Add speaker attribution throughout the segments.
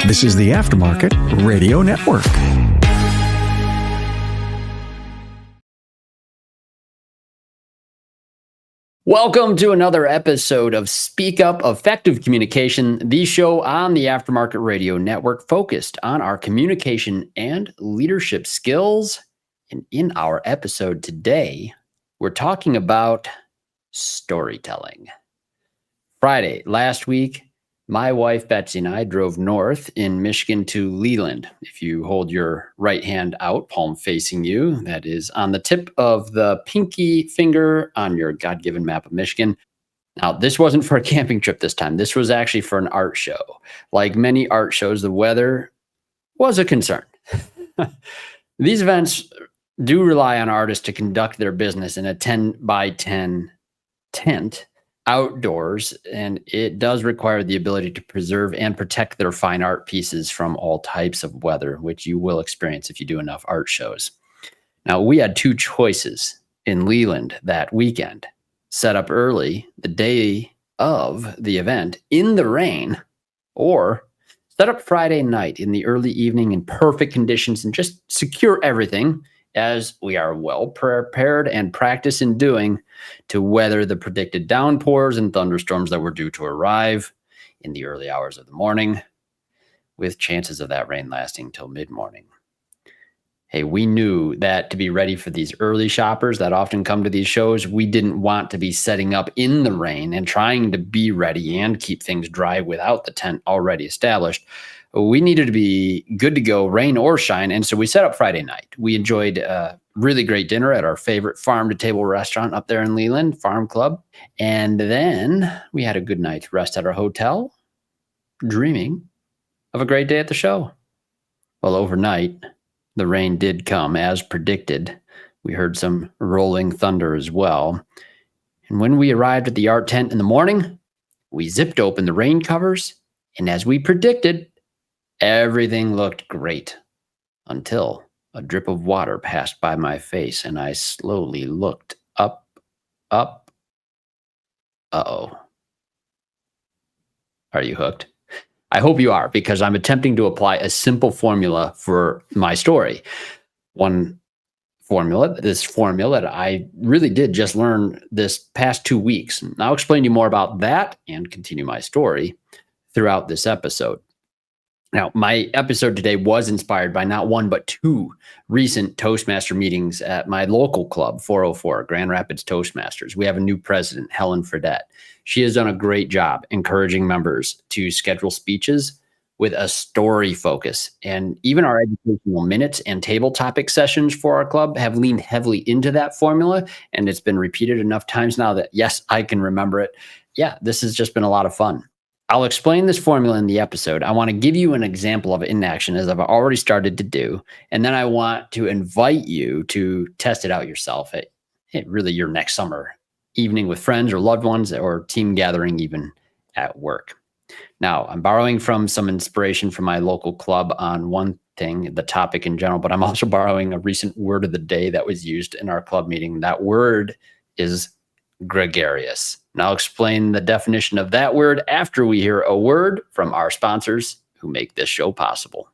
Speaker 1: This is the Aftermarket Radio Network.
Speaker 2: Welcome to another episode of Speak Up Effective Communication, the show on the Aftermarket Radio Network focused on our communication and leadership skills. And in our episode today, we're talking about storytelling. Friday, last week, my wife Betsy and I drove north in Michigan to Leland. If you hold your right hand out, palm facing you, that is on the tip of the pinky finger on your God-given map of Michigan. Now, this wasn't for a camping trip this time. This was actually for an art show. Like many art shows, the weather was a concern. These events do rely on artists to conduct their business in a 10 by 10 tent outdoors, and it does require the ability to preserve and protect their fine art pieces from all types of weather, which you will experience if you do enough art shows. Now, we had two choices in Leland that weekend: set up early the day of the event in the rain, or set up Friday night in the early evening in perfect conditions and just secure everything, as we are well prepared and practiced in doing, to weather the predicted downpours and thunderstorms that were due to arrive in the early hours of the morning, with chances of that rain lasting till mid-morning. Hey, we knew that to be ready for these early shoppers that often come to these shows, we didn't want to be setting up in the rain and trying to be ready and keep things dry without the tent already established. We needed to be good to go, rain or shine, and so we set up Friday night. We enjoyed a really great dinner at our favorite farm-to-table restaurant up there in Leland, Farm Club, and then we had a good night's rest at our hotel, dreaming of a great day at the show. Well, overnight, the rain did come as predicted. We heard some rolling thunder as well, and when we arrived at the art tent in the morning, we zipped open the rain covers, and as we predicted, everything looked great until a drip of water passed by my face and I slowly looked up. Uh-oh. Are you hooked? I hope you are, because I'm attempting to apply a simple formula for my story. This formula that I really did just learn this past 2 weeks. And I'll explain to you more about that and continue my story throughout this episode. Now, my episode today was inspired by not one, but two recent Toastmaster meetings at my local club, 404, Grand Rapids Toastmasters. We have a new president, Helen Fredette. She has done a great job encouraging members to schedule speeches with a story focus. And even our educational minutes and table topic sessions for our club have leaned heavily into that formula. And it's been repeated enough times now that, yes, I can remember it. Yeah, this has just been a lot of fun. I'll explain this formula in the episode. I want to give you an example of it in action, as I've already started to do. And then I want to invite you to test it out yourself at really your next summer evening with friends or loved ones, or team gathering even at work. Now, I'm borrowing from some inspiration from my local club on one thing, the topic in general, but I'm also borrowing a recent word of the day that was used in our club meeting. That word is gregarious. And I'll explain the definition of that word after we hear a word from our sponsors who make this show possible.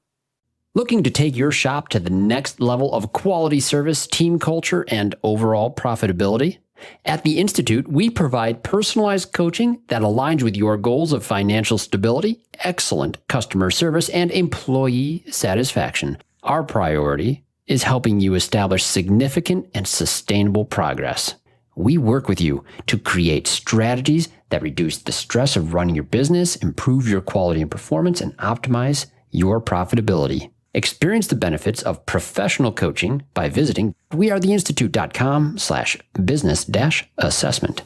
Speaker 2: Looking to take your shop to the next level of quality service, team culture, and overall profitability? At the Institute, we provide personalized coaching that aligns with your goals of financial stability, excellent customer service, and employee satisfaction. Our priority is helping you establish significant and sustainable progress. We work with you to create strategies that reduce the stress of running your business, improve your quality and performance, and optimize your profitability. Experience the benefits of professional coaching by visiting wearetheinstitute.com/business-assessment.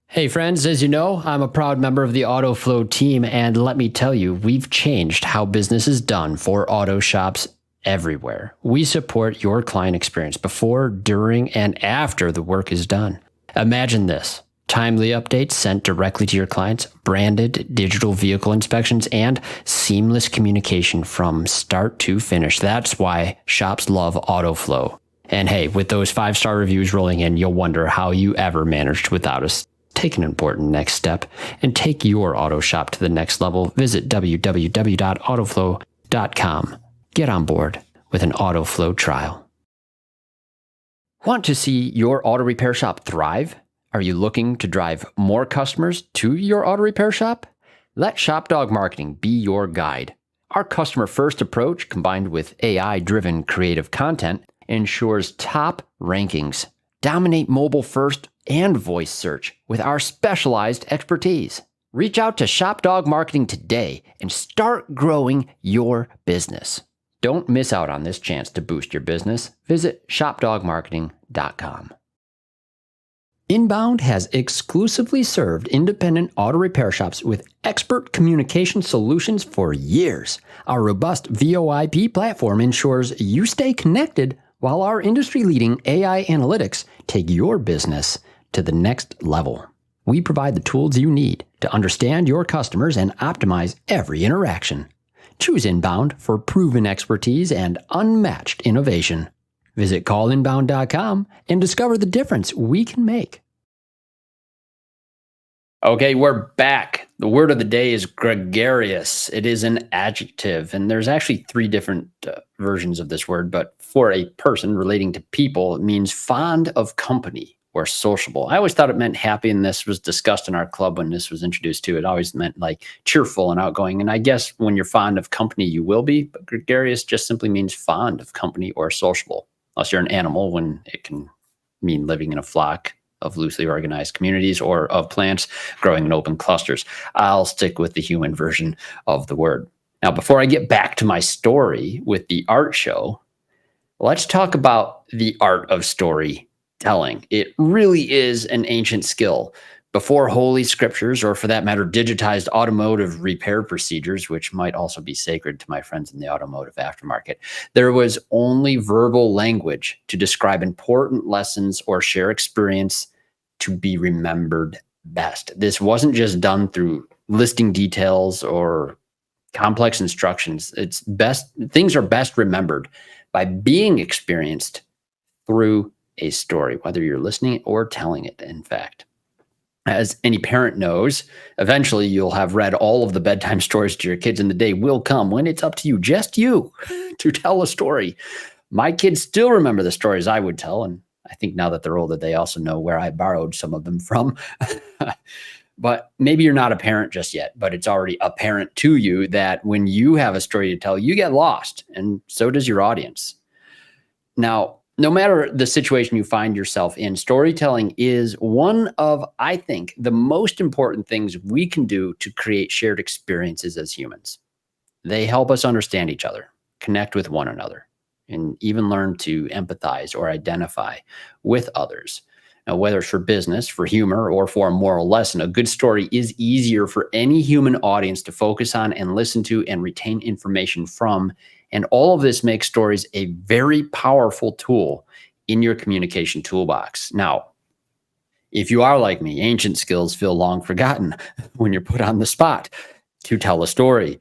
Speaker 2: Hey friends, as you know, I'm a proud member of the AutoFlow team, and let me tell you, we've changed how business is done for auto shops everywhere. We support your client experience before, during, and after the work is done. Imagine this: timely updates sent directly to your clients, branded digital vehicle inspections, and seamless communication from start to finish. That's why shops love AutoFlow. And hey, with those 5-star reviews rolling in, you'll wonder how you ever managed without us. take an important next step and take your auto shop to the next level. Visit www.autoflow.com. Get on board with an AutoFlow trial. Want to see your auto repair shop thrive? Are you looking to drive more customers to your auto repair shop? Let ShopDog Marketing be your guide. Our customer-first approach, combined with AI-driven creative content, ensures top rankings. Dominate mobile first and voice search with our specialized expertise. Reach out to ShopDog Marketing today and start growing your business. Don't miss out on this chance to boost your business. Visit shopdogmarketing.com. Inbound has exclusively served independent auto repair shops with expert communication solutions for years. Our robust VoIP platform ensures you stay connected while our industry-leading AI analytics take your business to the next level. We provide the tools you need to understand your customers and optimize every interaction. Choose Inbound for proven expertise and unmatched innovation. Visit callinbound.com and discover the difference we can make. Okay, we're back. The word of the day is gregarious. It is an adjective, and there's actually three different versions of this word, but for a person relating to people, it means fond of company or sociable. I always thought it meant happy, and this was discussed in our club when this was introduced to it. It always meant like cheerful and outgoing, and I guess when you're fond of company, you will be, but gregarious just simply means fond of company or sociable. Unless you're an animal, when it can mean living in a flock of loosely organized communities or of plants growing in open clusters. I'll stick with the human version of the word. Now, before I get back to my story with the art show, let's talk about the art of storytelling. It really is an ancient skill. Before Holy Scriptures, or for that matter, digitized automotive repair procedures, which might also be sacred to my friends in the automotive aftermarket, there was only verbal language to describe important lessons or share experience to be remembered best. This wasn't just done through listing details or complex instructions. Things are best remembered by being experienced through a story, whether you're listening or telling it, in fact. As any parent knows, eventually you'll have read all of the bedtime stories to your kids, and the day will come when it's up to you, just you, to tell a story. My kids still remember the stories I would tell, and I think now that they're older, they also know where I borrowed some of them from. But maybe you're not a parent just yet, but it's already apparent to you that when you have a story to tell, you get lost, and so does your audience. Now, no matter the situation you find yourself in, storytelling is one of, I think, the most important things we can do to create shared experiences as humans. They help us understand each other, connect with one another, and even learn to empathize or identify with others. Now, whether it's for business, for humor, or for a moral lesson, a good story is easier for any human audience to focus on and listen to and retain information from. And all of this makes stories a very powerful tool in your communication toolbox. Now, if you are like me, ancient skills feel long forgotten when you're put on the spot to tell a story.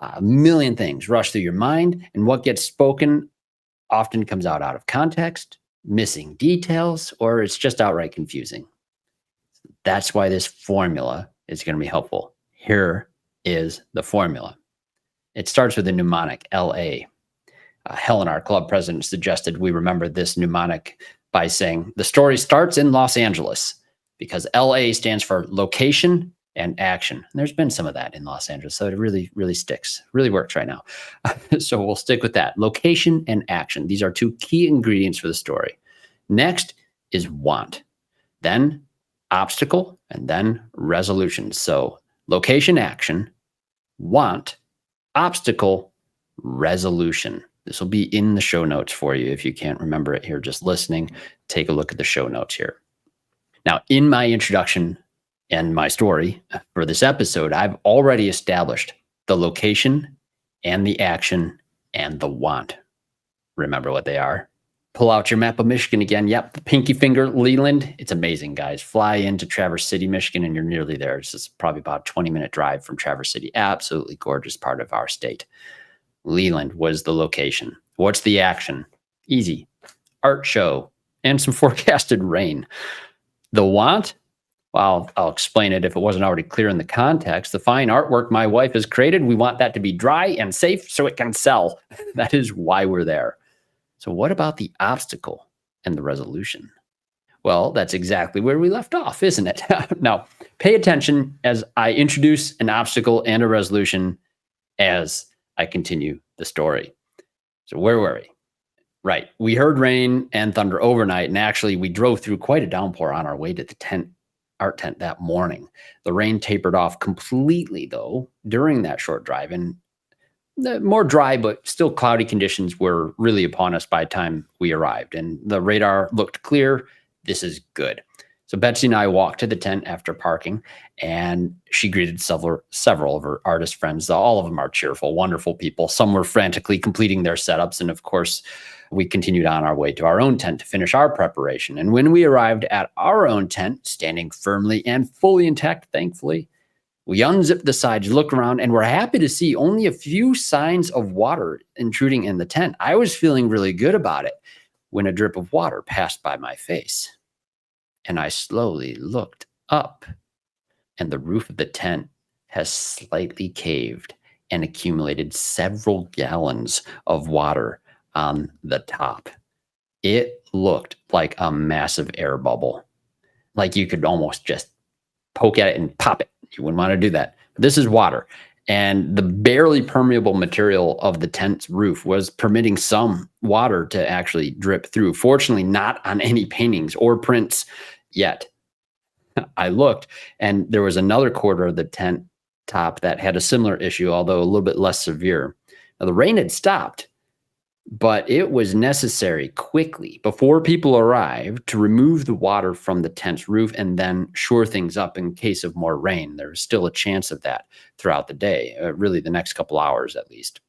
Speaker 2: A million things rush through your mind, and what gets spoken often comes out of context, missing details, or it's just outright confusing. That's why this formula is going to be helpful. Here is the formula. It starts with a mnemonic, LA. Helen, our club president, suggested we remember this mnemonic by saying the story starts in Los Angeles, because LA stands for location and action. And there's been some of that in Los Angeles, so it really, really sticks, really works right now. So we'll stick with that. Location and action. These are two key ingredients for the story. Next is want, then obstacle, and then resolution. So location, action, want, obstacle, resolution. This will be in the show notes for you. If you can't remember it here, just listening, take a look at the show notes here. Now, in my introduction and my story for this episode, I've already established the location and the action and the want. Remember what they are? Pull out your map of Michigan again. Yep, the pinky finger, Leland. It's amazing, guys. Fly into Traverse City, Michigan, and you're nearly there. It's just probably about a 20-minute drive from Traverse City. Absolutely gorgeous part of our state. Leland was the location. What's the action? Easy. Art show and some forecasted rain. The want? Well, I'll explain it if it wasn't already clear in the context. The fine artwork my wife has created, we want that to be dry and safe so it can sell. That is why we're there. So, what about the obstacle and the resolution? Well, that's exactly where we left off, isn't it? Now, pay attention as I introduce an obstacle and a resolution as I continue the story. So, where were we? Right. We heard rain and thunder overnight, and actually, we drove through quite a downpour on our way to the art tent that morning. The rain tapered off completely, though, during that short drive, and the more dry but still cloudy conditions were really upon us by the time we arrived, and the radar looked clear. This is good. So Betsy and I walked to the tent after parking, and she greeted several of her artist friends. All of them are cheerful, wonderful people. Some were frantically completing their setups, and of course, we continued on our way to our own tent to finish our preparation. And when we arrived at our own tent, standing firmly and fully intact, thankfully, we unzipped the sides, looked around, and were happy to see only a few signs of water intruding in the tent. I was feeling really good about it when a drip of water passed by my face. And I slowly looked up, and the roof of the tent has slightly caved and accumulated several gallons of water on the top. It looked like a massive air bubble, like you could almost just poke at it and pop it. You wouldn't want to do that. This is water. And the barely permeable material of the tent's roof was permitting some water to actually drip through. Fortunately, not on any paintings or prints yet. I looked, and there was another quarter of the tent top that had a similar issue, although a little bit less severe. Now, the rain had stopped, but it was necessary quickly before people arrived to remove the water from the tent's roof and then shore things up in case of more rain. There was still a chance of that throughout the day, really the next couple hours at least.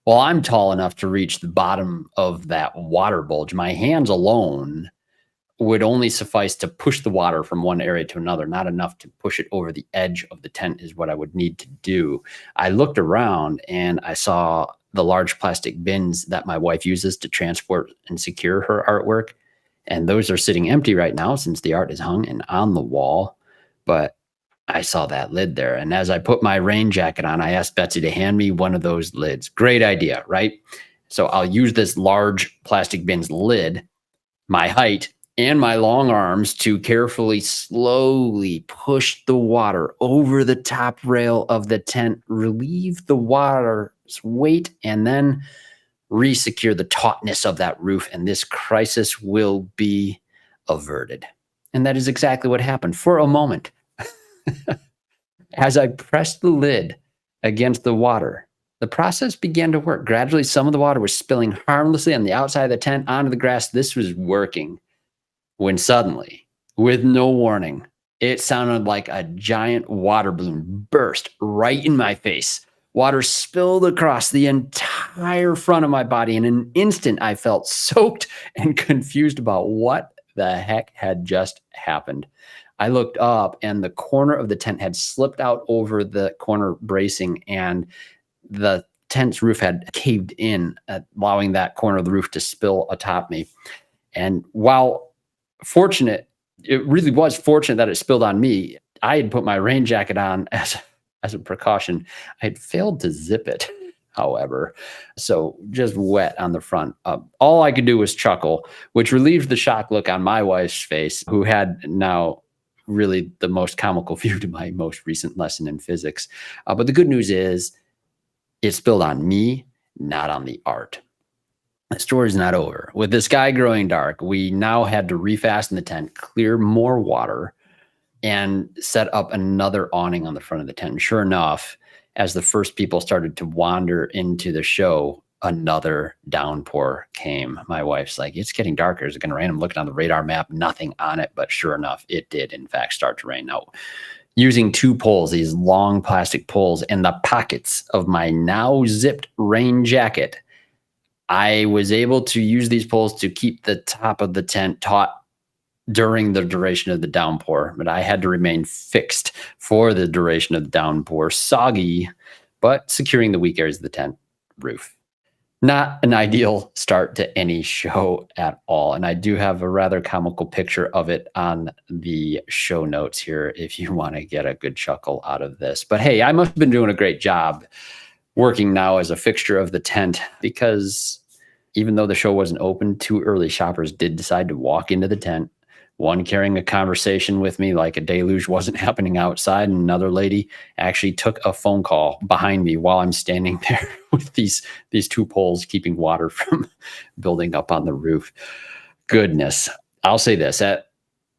Speaker 2: Well, I'm tall enough to reach the bottom of that water bulge. My hands alone would only suffice to push the water from one area to another, not enough to push it over the edge of the tent is what I would need to do. I looked around and I saw the large plastic bins that my wife uses to transport and secure her artwork. And those are sitting empty right now since the art is hung and on the wall. But I saw that lid there. And as I put my rain jacket on, I asked Betsy to hand me one of those lids. Great idea, right? So I'll use this large plastic bin's lid, my height, and my long arms to carefully, slowly push the water over the top rail of the tent, relieve the water's weight, and then resecure the tautness of that roof. And this crisis will be averted. And that is exactly what happened for a moment. As I pressed the lid against the water, the process began to work. Gradually, some of the water was spilling harmlessly on the outside of the tent onto the grass. This was working. When suddenly, with no warning, it sounded like a giant water balloon burst right in my face. Water spilled across the entire front of my body. In an instant, I felt soaked and confused about what the heck had just happened. I looked up, and the corner of the tent had slipped out over the corner bracing, and the tent's roof had caved in, allowing that corner of the roof to spill atop me. And while fortunate, it really was fortunate that it spilled on me. I had put my rain jacket on as a precaution. I had failed to zip it, however, so just wet on the front. All I could do was chuckle, which relieved the shocked look on my wife's face, who had now really the most comical view to my most recent lesson in physics. But the good news is it spilled on me, not on the art. The story's not over. With the sky growing dark, we now had to refasten the tent, clear more water, and set up another awning on the front of the tent. And sure enough, as the first people started to wander into the show, another downpour came. My wife's like, it's getting darker. Is it going to rain? I'm looking on the radar map, nothing on it. But sure enough, it did, in fact, start to rain. Now, using two poles, these long plastic poles, and the pockets of my now zipped rain jacket, I was able to use these poles to keep the top of the tent taut during the duration of the downpour, but I had to remain fixed for the duration of the downpour, soggy, but securing the weak areas of the tent roof. Not an ideal start to any show at all. And I do have a rather comical picture of it on the show notes here if you want to get a good chuckle out of this. But hey, I must have been doing a great job working now as a fixture of the tent, because even though the show wasn't open, 2 early shoppers did decide to walk into the tent. One carrying a conversation with me like a deluge wasn't happening outside, and another lady actually took a phone call behind me while I'm standing there with these 2 poles keeping water from building up on the roof. Goodness. I'll say this, at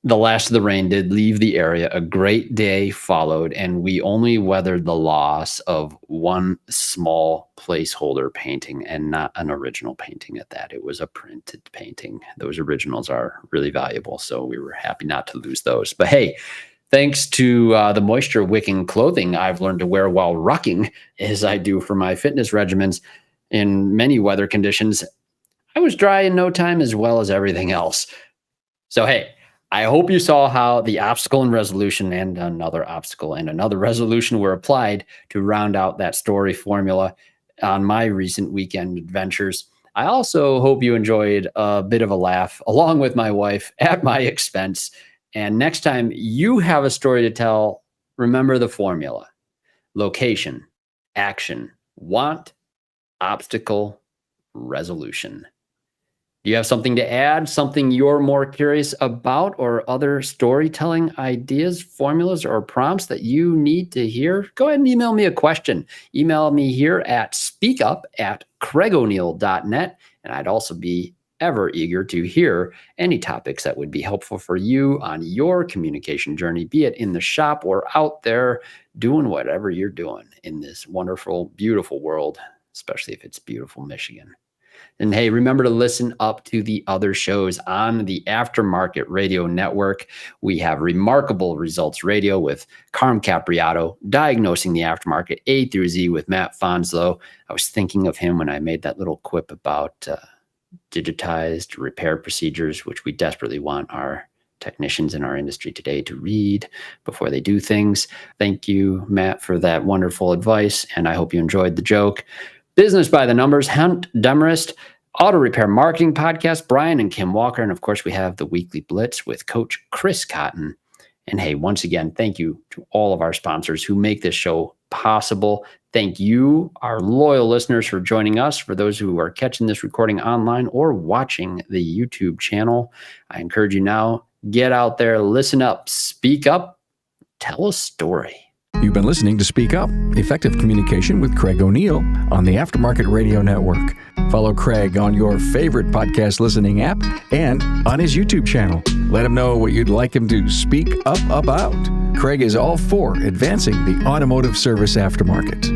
Speaker 2: the last of the rain did leave the area. A great day followed, and we only weathered the loss of one small placeholder painting, and not an original painting at that. It was a printed painting. Those originals are really valuable, so we were happy not to lose those. But hey, thanks to the moisture wicking clothing I've learned to wear while rucking, as I do for my fitness regimens in many weather conditions, I was dry in no time, as well as everything else. So hey, I hope you saw how the obstacle and resolution and another obstacle and another resolution were applied to round out that story formula on my recent weekend adventures. I also hope you enjoyed a bit of a laugh along with my wife at my expense. And next time you have a story to tell, remember the formula: location, action, want, obstacle, resolution. Do you have something to add, something you're more curious about, or other storytelling ideas, formulas, or prompts that you need to hear? Go ahead and email me a question. Email me here at speakup@craigoneil.net, and I'd also be ever eager to hear any topics that would be helpful for you on your communication journey, be it in the shop or out there doing whatever you're doing in this wonderful, beautiful world, especially if it's beautiful Michigan. And hey, remember to listen up to the other shows on the Aftermarket Radio Network. We have Remarkable Results Radio with Carm Capriato, Diagnosing the Aftermarket A through Z with Matt Fonslow. I was thinking of him when I made that little quip about digitized repair procedures, which we desperately want our technicians in our industry today to read before they do things. Thank you, Matt, for that wonderful advice, and I hope you enjoyed the joke. Business by the Numbers, Hunt Demarest, Auto Repair Marketing Podcast, Brian and Kim Walker. And of course, we have the Weekly Blitz with Coach Chris Cotton. And hey, once again, thank you to all of our sponsors who make this show possible. Thank you, our loyal listeners, for joining us. For those who are catching this recording online or watching the YouTube channel, I encourage you now, get out there, listen up, speak up, tell a story.
Speaker 1: You've been listening to Speak Up, Effective Communication with Craig O'Neill on the Aftermarket Radio Network. Follow Craig on your favorite podcast listening app and on his YouTube channel. Let him know what you'd like him to speak up about. Craig is all for advancing the automotive service aftermarket.